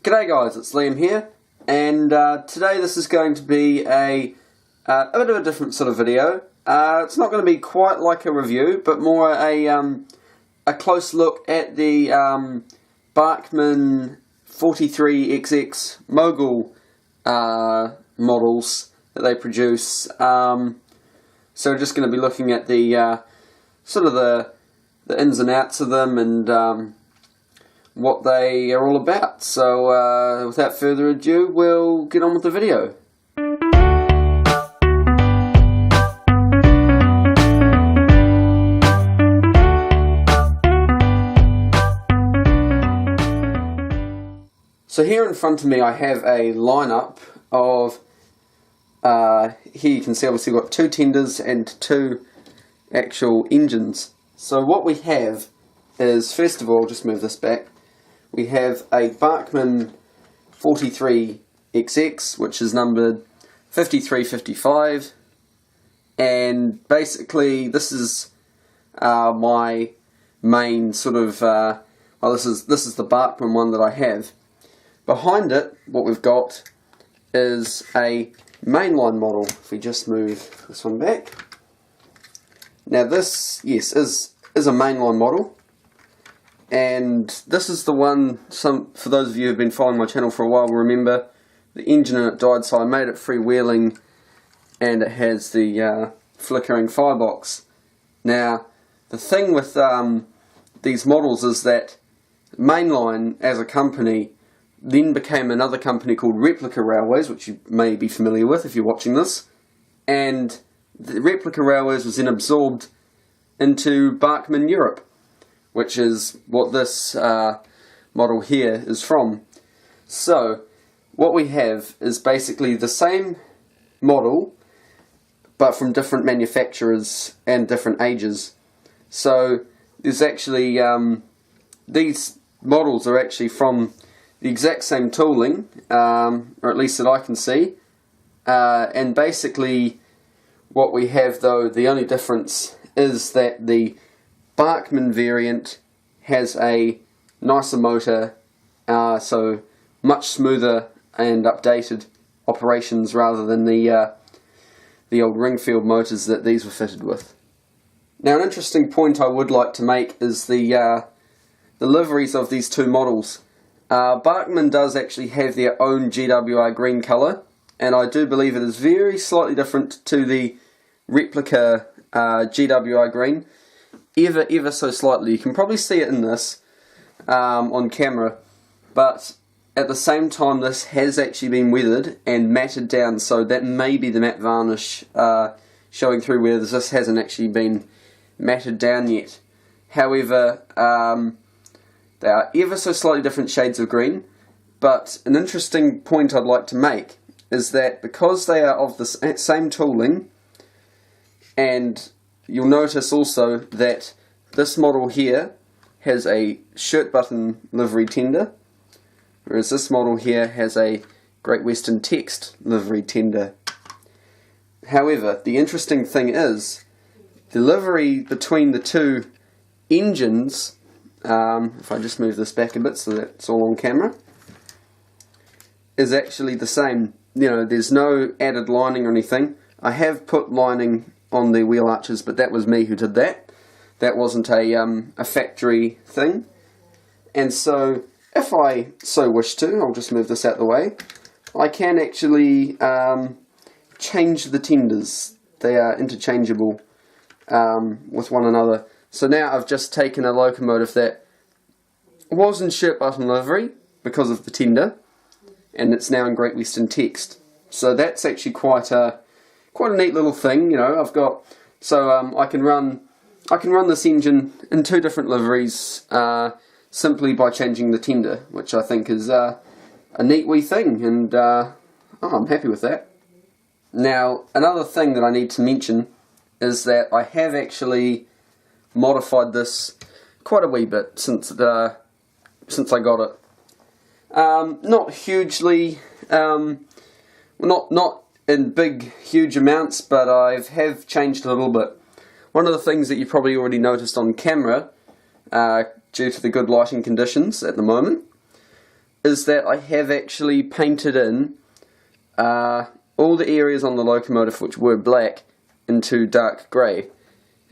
G'day guys, it's Liam here, and today this is going to be a bit of a different sort of video. It's not going to be quite like a review, but more a close look at the Bachmann 43xx Mogul models that they produce. So we're just going to be looking at the sort of the ins and outs of them and what they are all about. So without further ado, we'll get on with the video. So here in front of me I have a lineup of, here you can see obviously we've got two tenders and two actual engines. So what we have is, first of all, just move this back, we have a Bachmann 43xx, which is numbered 5355, and basically this is my main sort of, this is the Bachmann one that I have. Behind it, what we've got is a mainline model. If we just move this one back. Now this, yes, is a mainline model. And this is the one, for those of you who have been following my channel for a while will remember, the engine in it died, so I made it freewheeling, and it has the flickering firebox. Now, the thing with these models is that Mainline, as a company, then became another company called Replica Railways, which you may be familiar with if you're watching this, and the Replica Railways was then absorbed into Bachmann Europe, which is what this model here is from. So what we have is basically the same model but from different manufacturers and different ages. So there's actually these models are actually from the exact same tooling, or at least that I can see, and basically what we have, though, the only difference is that the Bachmann variant has a nicer motor, so much smoother and updated operations rather than the old Ringfield motors that these were fitted with. Now, an interesting point I would like to make is the liveries of these two models. Bachmann does actually have their own GWR green colour, and I do believe it is very slightly different to the Replica GWR green. Ever so slightly. You can probably see it in this on camera, but at the same time this has actually been weathered and matted down, so that may be the matte varnish showing through, where this hasn't actually been matted down yet. However, they are ever so slightly different shades of green, but an interesting point I'd like to make is that because they are of the same tooling, and you'll notice also that this model here has a shirt button livery tender, whereas this model here has a Great Western Text livery tender. However, the interesting thing is, the livery between the two engines, if I just move this back a bit so that it's all on camera, is actually the same. You know, there's no added lining or anything. I have put lining on the wheel arches, but that was me who did that. That wasn't a factory thing. And so, if I so wish to, I'll just move this out of the way, I can actually change the tenders. They are interchangeable with one another. So now I've just taken a locomotive that was in shirt button livery because of the tender, and it's now in Great Western Text. So that's actually quite a neat little thing, you know. I've got, so I can run this engine in two different liveries simply by changing the tender, which I think is a neat wee thing, and I'm happy with that. Now, another thing that I need to mention is that I have actually modified this quite a wee bit since I got it. Not hugely, not in big, huge amounts, but I have changed a little bit. One of the things that you probably already noticed on camera, due to the good lighting conditions at the moment, is that I have actually painted in all the areas on the locomotive which were black into dark grey.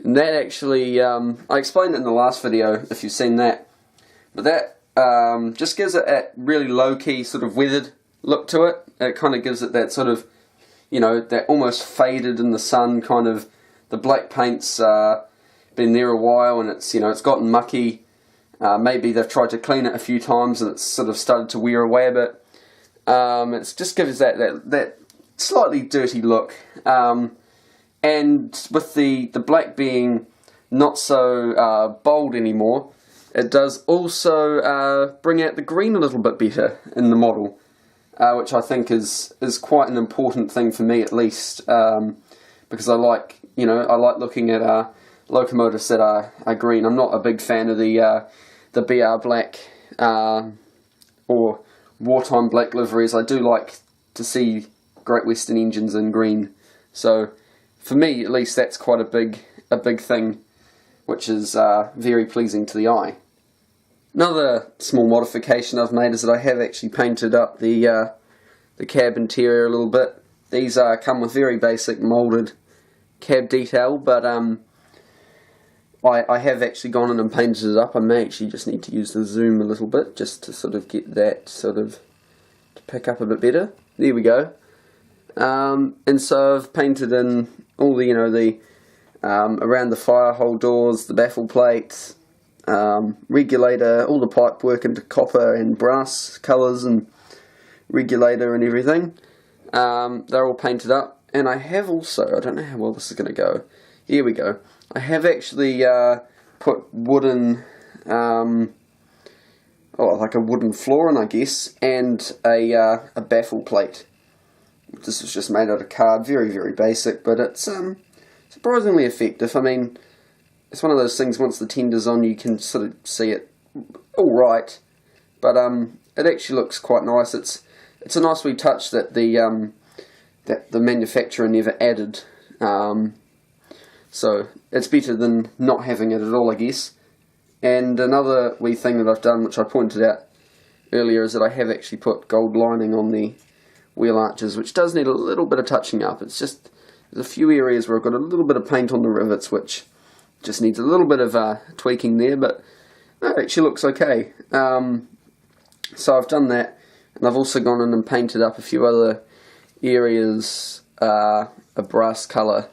And that actually, I explained it in the last video if you've seen that, but that just gives it that really low-key sort of weathered look to it. It kind of gives it that sort of, you know, that almost faded in the sun kind of, the black paint's been there a while and it's, you know, it's gotten mucky. Maybe they've tried to clean it a few times and it's sort of started to wear away a bit. It just gives that slightly dirty look. And with the black being not so bold anymore, it does also bring out the green a little bit better in the model, which I think is quite an important thing for me, at least, because I like looking at locomotives that are green. I'm not a big fan of the BR black or wartime black liveries. I do like to see Great Western engines in green, so for me at least that's quite a big thing, which is very pleasing to the eye. Another small modification I've made is that I have actually painted up the cab interior a little bit. These come with very basic moulded cab detail, but I have actually gone in and painted it up. I may actually just need to use the zoom a little bit just to sort of get that sort of to pick up a bit better. There we go. And so I've painted in all the, around the fire hole doors, the baffle plates, regulator, all the pipe work into copper and brass colours and regulator and everything. They're all painted up, and I have also, I don't know how well this is going to go, here we go, I have actually put wooden, like a wooden floor in, I guess, and a baffle plate. This was just made out of card, very, very basic, but it's surprisingly effective. I mean, it's one of those things, once the tender's on, you can sort of see it alright, but it actually looks quite nice. It's a nice wee touch that the manufacturer never added, so it's better than not having it at all, I guess. And another wee thing that I've done, which I pointed out earlier, is that I have actually put gold lining on the wheel arches, which does need a little bit of touching up. It's just, there's a few areas where I've got a little bit of paint on the rivets, which just needs a little bit of tweaking there, but no, it actually looks okay. So I've done that, and I've also gone in and painted up a few other areas a brass colour.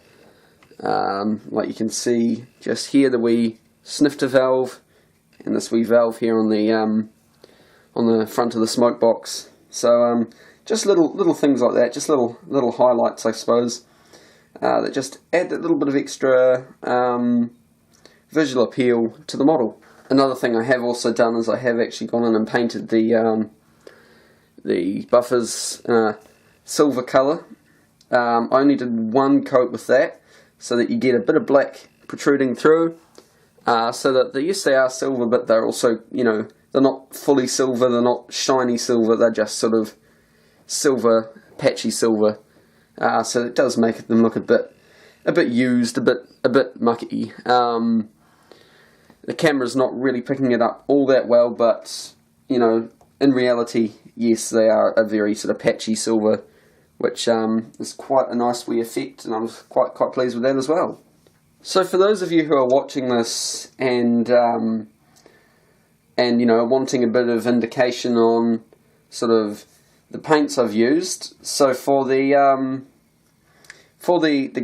Like you can see just here, the wee snifter valve, and this wee valve here on the front of the smoke box. So just little things like that, just little highlights, I suppose, that just add that little bit of extra visual appeal to the model. Another thing I have also done is I have actually gone in and painted the buffers silver colour. I only did one coat with that, so that you get a bit of black protruding through, so that yes, they are silver, but they're also, they're not fully silver, they're not shiny silver, they're just sort of silver, patchy silver, so it does make them look a bit used, a bit mucky. The camera's not really picking it up all that well, but in reality, yes, they are a very sort of patchy silver, which is quite a nice wee effect, and I'm quite pleased with that as well. So for those of you who are watching this and wanting a bit of indication on sort of the paints I've used, so for the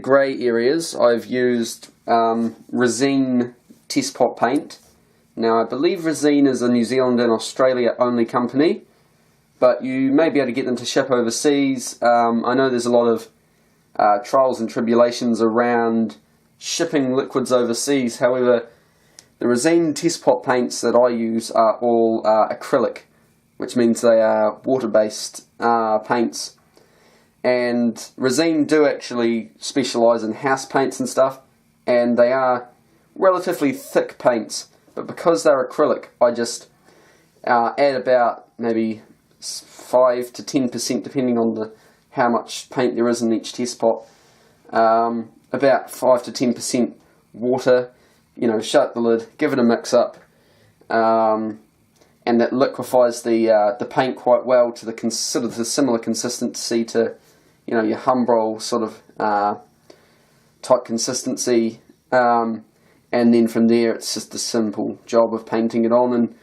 grey areas, I've used Resine Test Pot paint. Now I believe Resine is a New Zealand and Australia only company, but you may be able to get them to ship overseas. I know there's a lot of trials and tribulations around shipping liquids overseas. However, the Resine Test Pot paints that I use are all acrylic, which means they are water-based paints. And Resine do actually specialise in house paints and stuff, and they are relatively thick paints, but because they're acrylic, I just add about maybe 5 to 10%, depending on how much paint there is in each test pot, about 5 to 10% water, shut the lid, give it a mix up, and that liquefies the paint quite well to the sort of the similar consistency to, you know, your Humbrol sort of type consistency, and then from there it's just a simple job of painting it on, and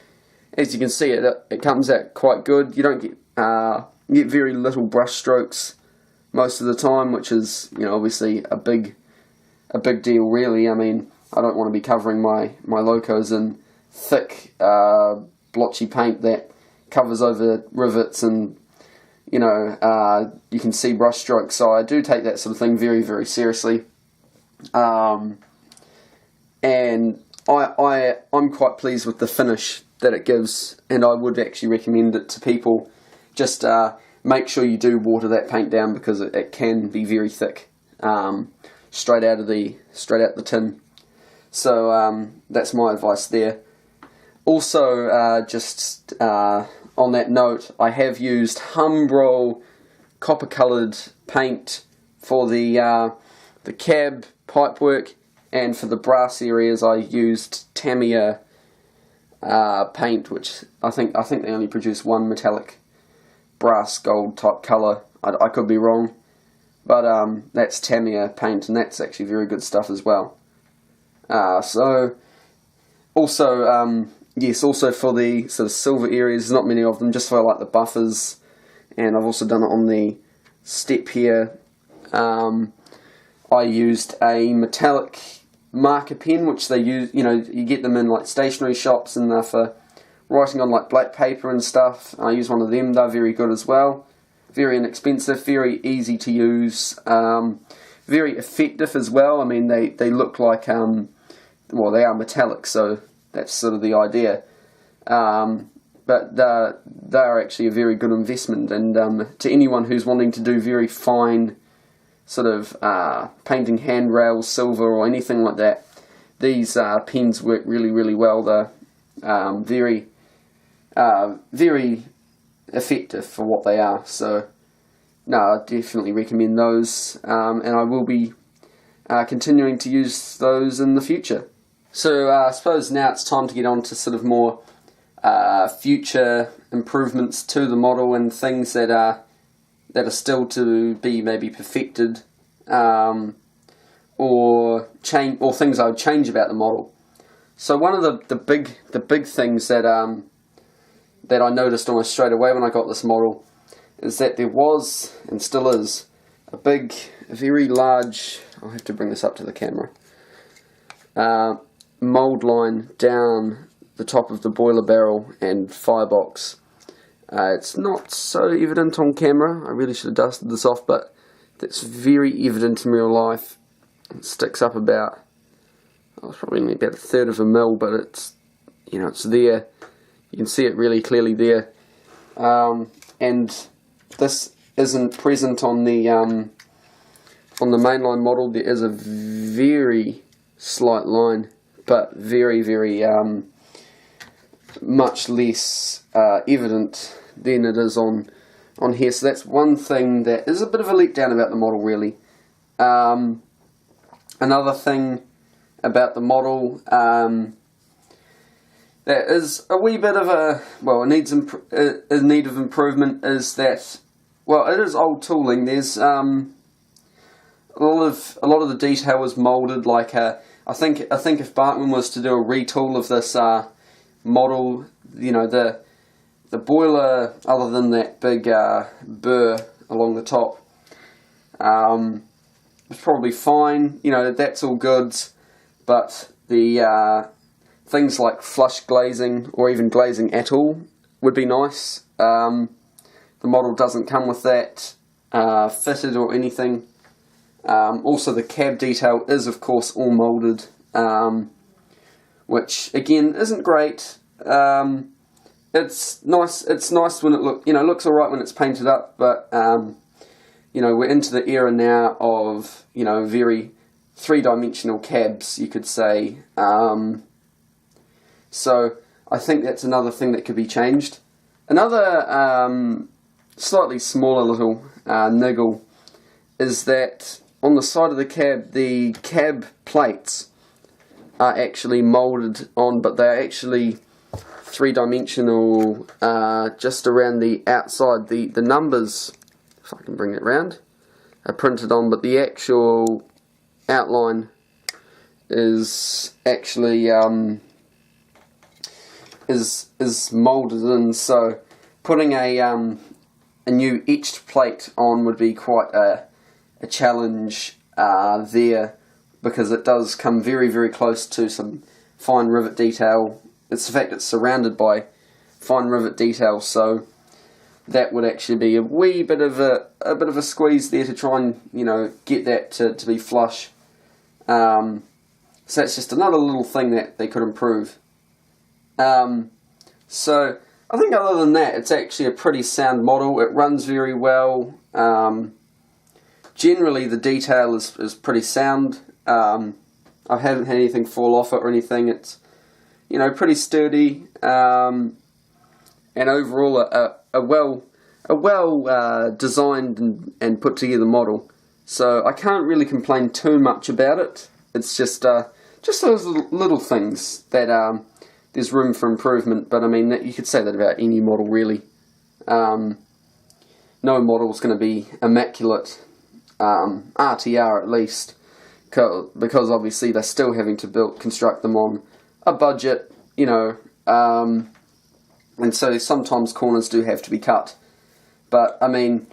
as you can see it comes out quite good. You don't get very little brush strokes most of the time, which is, you know, obviously a big deal really. I mean, I don't want to be covering my locos in thick blotchy paint that covers over rivets, and you know, you can see brush strokes, so I do take that sort of thing very, very seriously. And I'm quite pleased with the finish that it gives, and I would actually recommend it to people. Just make sure you do water that paint down, because it can be very thick straight out the tin. So that's my advice there. Also, just on that note, I have used Humbrol copper coloured paint for the cab pipework, and for the brass areas I used Tamiya paint, which I think they only produce one metallic brass gold type colour. I could be wrong, but that's Tamiya paint, and that's actually very good stuff as well. So also yes, also for the sort of silver areas, there's not many of them, just for like the buffers, and I've also done it on the step here. I used a metallic marker pen, which they use, you know, you get them in like stationery shops, and they're for writing on like black paper and stuff. I use one of them. They're very good as well. Very inexpensive, very easy to use, very effective as well. I mean, they look like, well, they are metallic, so that's sort of the idea. But they're actually a very good investment, and to anyone who's wanting to do very fine sort of painting handrails, silver or anything like that, these pens work really, really well. They're very effective for what they are. So no, I definitely recommend those, and I will be continuing to use those in the future. So I suppose now it's time to get on to sort of more future improvements to the model, and things that are still to be maybe perfected, or things I would change about the model. So one of the big things that I noticed almost straight away when I got this model is that there was, and still is, a very large, I'll have to bring this up to the camera, mould line down the top of the boiler barrel and firebox. It's not so evident on camera. I really should have dusted this off, but it's very evident in real life. It sticks up about, it's probably only about 1/3 of a mil, but it's, you know, it's there. You can see it really clearly there. And this isn't present on the mainline model. There is a very slight line, but very, very much less evident than it is on here. So that's one thing that is a bit of a letdown about the model, really. Another thing about the model that is a wee bit of a need of improvement is that, well, it is old tooling. There's a lot of the detail is moulded like a. I think if Bachmann was to do a retool of this model, you know, the boiler, other than that big burr along the top, was probably fine. You know, that's all good, but the things like flush glazing, or even glazing at all, would be nice. The model doesn't come with that fitted or anything. Also, the cab detail is, of course, all moulded, which again isn't great. It's nice. It's nice when it looks alright when it's painted up, but you know, we're into the era now of, you know, very three-dimensional cabs, you could say. So I think that's another thing that could be changed. Another slightly smaller little niggle is that on the side of the cab plates are actually moulded on, but they're actually three-dimensional, just around the outside. The numbers, if I can bring it round, are printed on, but the actual outline is actually is molded in. So putting a new etched plate on would be quite a challenge there, because it does come very, very close to some fine rivet detail. It's the fact it's surrounded by fine rivet detail, so that would actually be a wee bit of a squeeze there to try and, you know, get that to be flush. So that's just another little thing that they could improve. So I think other than that, it's actually a pretty sound model. It runs very well. Generally the detail is pretty sound. I haven't had anything fall off it or anything. It's, you know, pretty sturdy, and overall a well designed and put together model. So I can't really complain too much about it. It's just those little things that there's room for improvement. But I mean, you could say that about any model really. No model's going to be immaculate, RTR at least, because obviously they're still having to construct them on a budget, you know, and so sometimes corners do have to be cut. But I mean,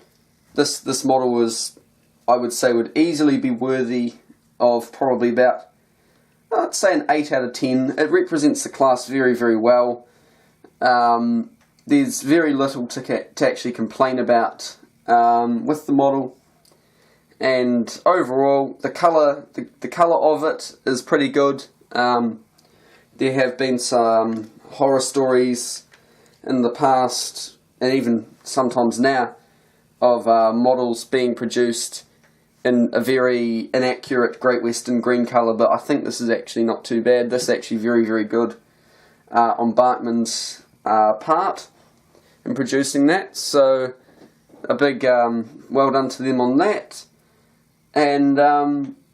this model was, I would say, would easily be worthy of probably about, I'd say, an 8 out of 10. It represents the class very, very well. There's very little to actually complain about with the model, and overall the colour of it is pretty good. There have been some horror stories in the past, and even sometimes now, of models being produced in a very inaccurate Great Western green colour, but I think this is actually not too bad. This is actually very, very good on Bachmann's part in producing that, so a big well done to them on that. And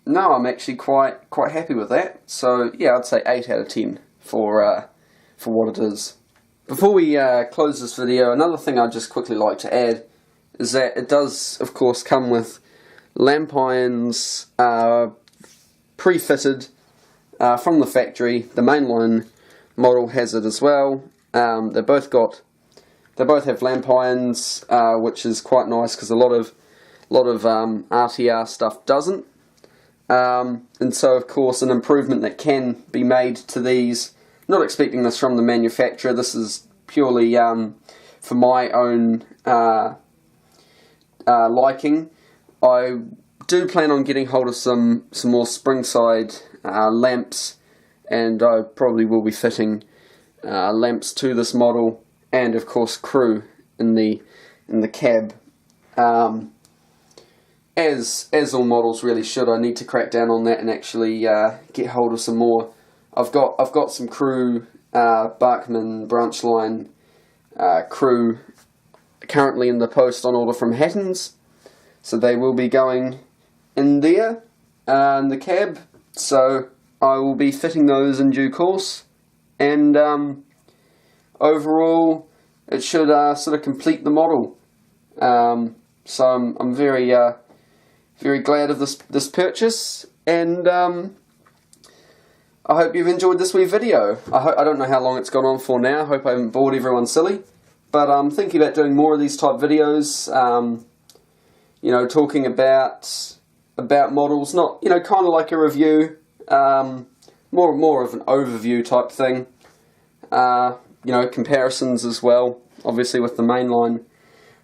no, I'm actually quite happy with that. So yeah, I'd say 8 out of 10 for what it is. Before we close this video, another thing I'd just quickly like to add is that it does, of course, come with lamp irons pre-fitted from the factory. The mainline model has it as well. They both have lamp irons, which is quite nice because a lot of RTR stuff doesn't. And so, of course, an improvement that can be made to these. Not expecting this from the manufacturer. This is purely for my own liking. I do plan on getting hold of some more Springside lamps, and I probably will be fitting lamps to this model, and of course crew in the cab. As all models really should. I need to crack down on that and actually get hold of some more. I've got some crew Bachmann branch line crew currently in the post on order from Hattons, so they will be going in there in the cab. So I will be fitting those in due course, and overall it should sort of complete the model. So I'm very very glad of this purchase, and I hope you've enjoyed this wee video. I don't know how long it's gone on for now. I hope I haven't bored everyone silly, but I'm thinking about doing more of these type videos. You know, talking about models, not, you know, kind of like a review, more of an overview type thing. You know, comparisons as well, obviously with the mainline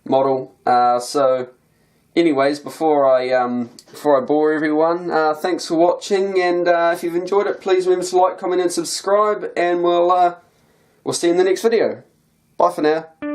model. So, anyways, before I bore everyone, thanks for watching, and if you've enjoyed it, please remember to like, comment, and subscribe, and we'll see you in the next video. Bye for now.